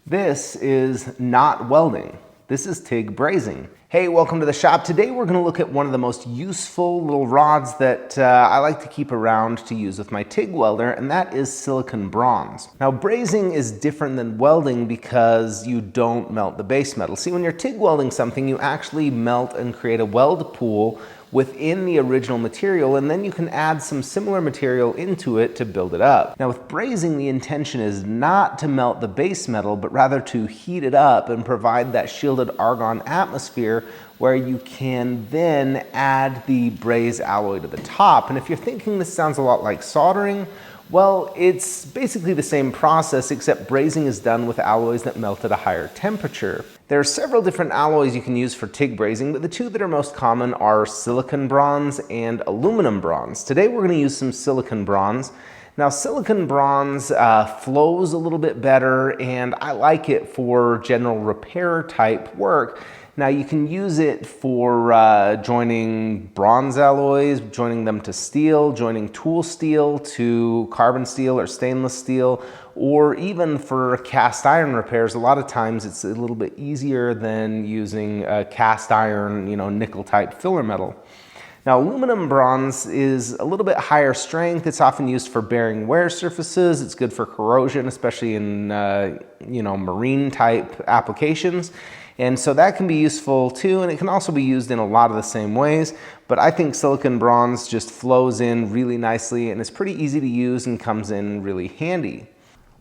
This is not welding. This is TIG brazing. Hey, welcome to the shop. Today we're going to look at one of the most useful little rods that I like to keep around to use with my TIG welder, and that is silicon bronze. Now, brazing is different than welding because you don't melt the base metal. See, when you're TIG welding something, you actually melt and create a weld pool within the original material, and then you can add some similar material into it to build it up. Now with brazing, the intention is not to melt the base metal, but rather to heat it up and provide that shielded argon atmosphere where you can then add the brazed alloy to the top. And if you're thinking this sounds a lot like soldering, well, it's basically the same process, except brazing is done with alloys that melt at a higher temperature. There are several different alloys you can use for TIG brazing, but the two that are most common are silicon bronze and aluminum bronze. Today we're going to use some silicon bronze. Now silicon bronze flows a little bit better, and I like it for general repair type work. Now you can use it for joining bronze alloys, joining them to steel, joining tool steel to carbon steel or stainless steel, or even for cast iron repairs. A lot of times it's a little bit easier than using a cast iron, nickel type filler metal. Now, aluminum bronze is a little bit higher strength. It's often used for bearing wear surfaces. It's good for corrosion, especially in marine type applications. And so that can be useful too, and it can also be used in a lot of the same ways. But I think silicon bronze just flows in really nicely, and it's pretty easy to use and comes in really handy.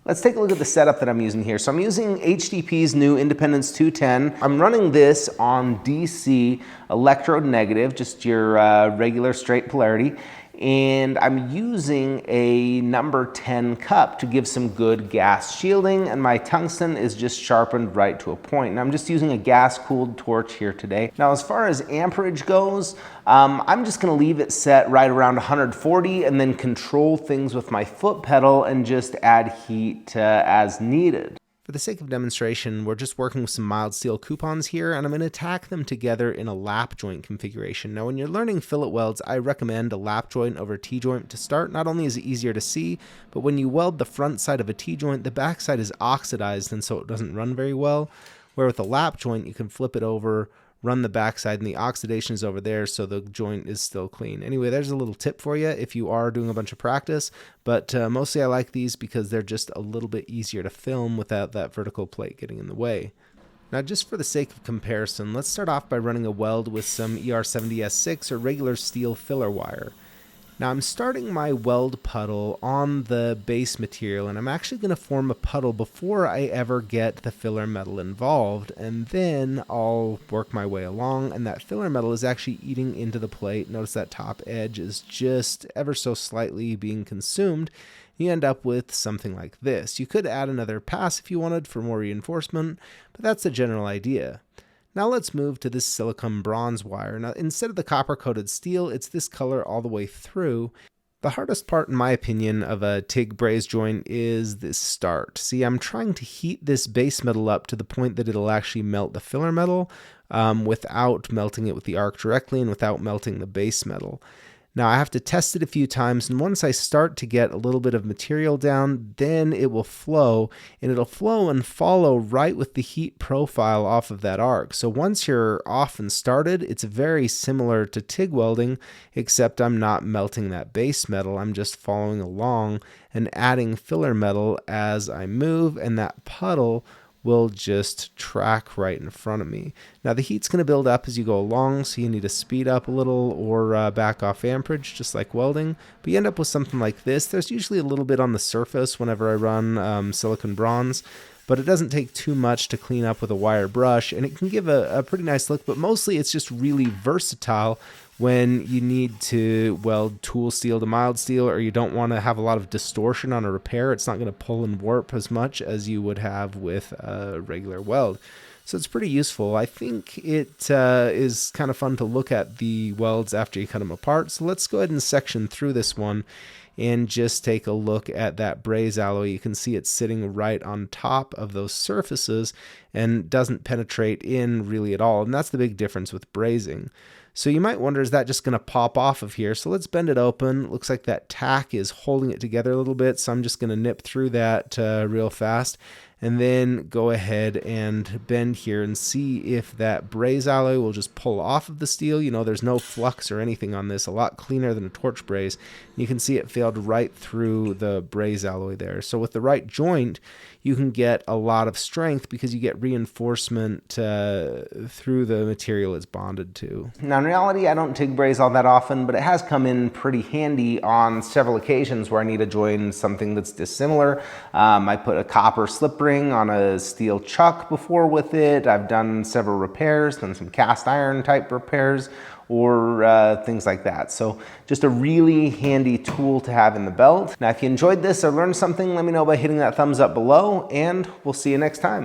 Let's take a look at the setup that I'm using here. So I'm using HDP's new Independence 210. I'm running this on DC electrode negative, just your regular straight polarity. And I'm using a number 10 cup to give some good gas shielding, and my tungsten is just sharpened right to a point. And I'm just using a gas cooled torch here today. Now as far as amperage goes, I'm just going to leave it set right around 140 and then control things with my foot pedal and just add heat as needed. For the sake of demonstration, we're just working with some mild steel coupons here, and I'm going to tack them together in a lap joint configuration. Now, when you're learning fillet welds, I recommend a lap joint over T-joint to start. Not only is it easier to see, but when you weld the front side of a T-joint, the back side is oxidized, and so it doesn't run very well. Where with a lap joint, you can flip it over, run the backside, and the oxidation is over there, so the joint is still clean. Anyway, there's a little tip for you if you are doing a bunch of practice, but mostly I like these because they're just a little bit easier to film without that vertical plate getting in the way. Now, just for the sake of comparison, let's start off by running a weld with some ER70S6 or regular steel filler wire. Now I'm starting my weld puddle on the base material, and I'm actually going to form a puddle before I ever get the filler metal involved, and then I'll work my way along, and that filler metal is actually eating into the plate. Notice that top edge is just ever so slightly being consumed. You end up with something like this. You could add another pass if you wanted for more reinforcement, but that's the general idea. Now let's move to this silicon bronze wire. Now instead of the copper coated steel, it's this color all the way through. The hardest part, in my opinion, of a TIG braze joint is this start. See, I'm trying to heat this base metal up to the point that it'll actually melt the filler metal without melting it with the arc directly and without melting the base metal. Now I have to test it a few times, and once I start to get a little bit of material down, then it will flow, and it'll flow and follow right with the heat profile off of that arc. So once you're off and started, it's very similar to TIG welding, except I'm not melting that base metal. I'm just following along and adding filler metal as I move, and that puddle will just track right in front of me. Now the heat's going to build up as you go along, so you need to speed up a little or back off amperage, just like welding. But you end up with something like this. There's usually a little bit on the surface whenever I run silicon bronze, but it doesn't take too much to clean up with a wire brush, and it can give a pretty nice look, but mostly it's just really versatile when you need to weld tool steel to mild steel, or you don't want to have a lot of distortion on a repair. It's not going to pull and warp as much as you would have with a regular weld. So it's pretty useful. I think it is kind of fun to look at the welds after you cut them apart. So let's go ahead and section through this one and just take a look at that braze alloy. You can see it's sitting right on top of those surfaces and doesn't penetrate in really at all. And that's the big difference with brazing. So you might wonder, is that just going to pop off of here? So let's bend it open. Looks like that tack is holding it together a little bit, so I'm just going to nip through that real fast. and then go ahead and bend here and see if that braze alloy will just pull off of the steel. You know, there's no flux or anything on this, a lot cleaner than a torch braze. You can see it failed right through the braze alloy there. So with the right joint, you can get a lot of strength because you get reinforcement through the material it's bonded to. Now in reality, I don't TIG braze all that often, but it has come in pretty handy on several occasions where I need to join something that's dissimilar. I put a copper slip ring on a steel chuck before with it. I've done several repairs, done some cast iron type repairs, or things like that. So just a really handy tool to have in the belt. Now, if you enjoyed this or learned something, let me know by hitting that thumbs up below, and we'll see you next time.